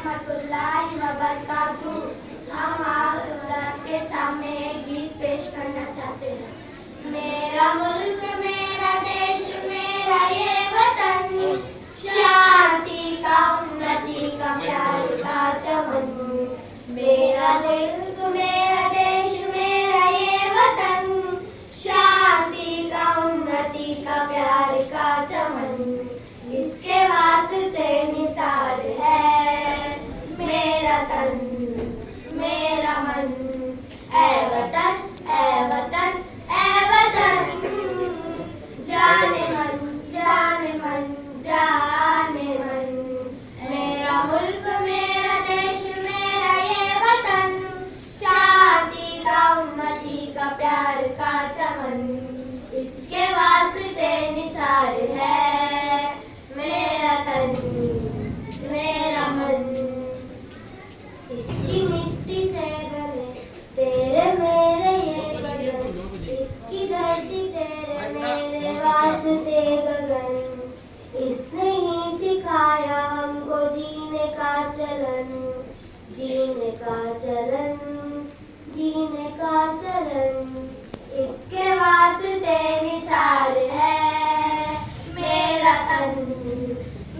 रहमतुल्लाहि व बरकातुहू। हम आपके सामने एक गीत पेश करना चाहते हैं। मेरा मुल्क मेरा देश मेरा ये वतन, शांति का उन्नति का प्यार का चमन। मेरा मुल्क मेरा देश मेरा ये वतन, शांति का उन्नति का प्यार का चमन। इसके वास्ते निसार है मेरा तन मेरा मन। ऐ वतन ऐ वतन ऐ वतन, जाने मन जाने मन जाने मन। मेरा मुल्क मेरा देश मेरा ये वतन, शांति का उन्नति का प्यार का चमन। इसके वास्ते निसार है मेरा तन मेरा मन। इसकी मिट्टी से बने तेरे मेरे ये बदन, इसकी धरती तेरे मेरे वास्ते गगन। इसने ही सिखाया हमको जीने का चलन, जीने का चलन जीने का चलन। इसके वास्ते निसार है मेरा तन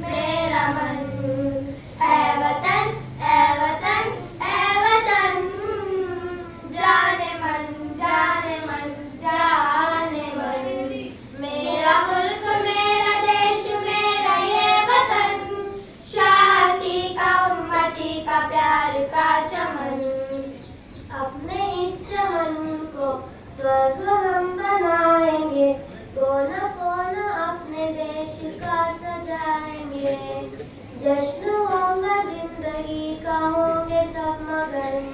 मेरा मन। ऐ वतन ऐ वतन ऐ वतन, जाने मन जाने मन जाने मन। मेरा मुल्क मेरा देश मेरा ये वतन, शांति का उन्नति का प्यार का चमन। अपने इस चमन को स्वर्ग हम बनाएंगे, कोना कोना अपने देश का सजाएंगे। जश्न होगा जिंदगी का, होंगे सब मगन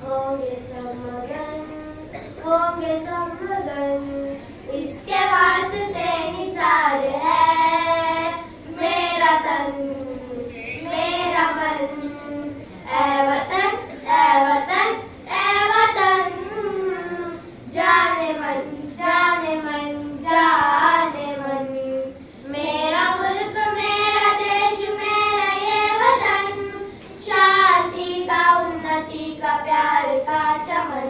होंगे सब मगन होंगे सब मगन। इसके वास्ते निसार है मेरा तन मेरा मन। ऐ वतन ऐ वतन ऐ वतन, जाने मन जाने मन जाने मन। मेरा मुल्क मेरा देश मेरा ये वतन, शांति का उन्नति का प्यार का चमन।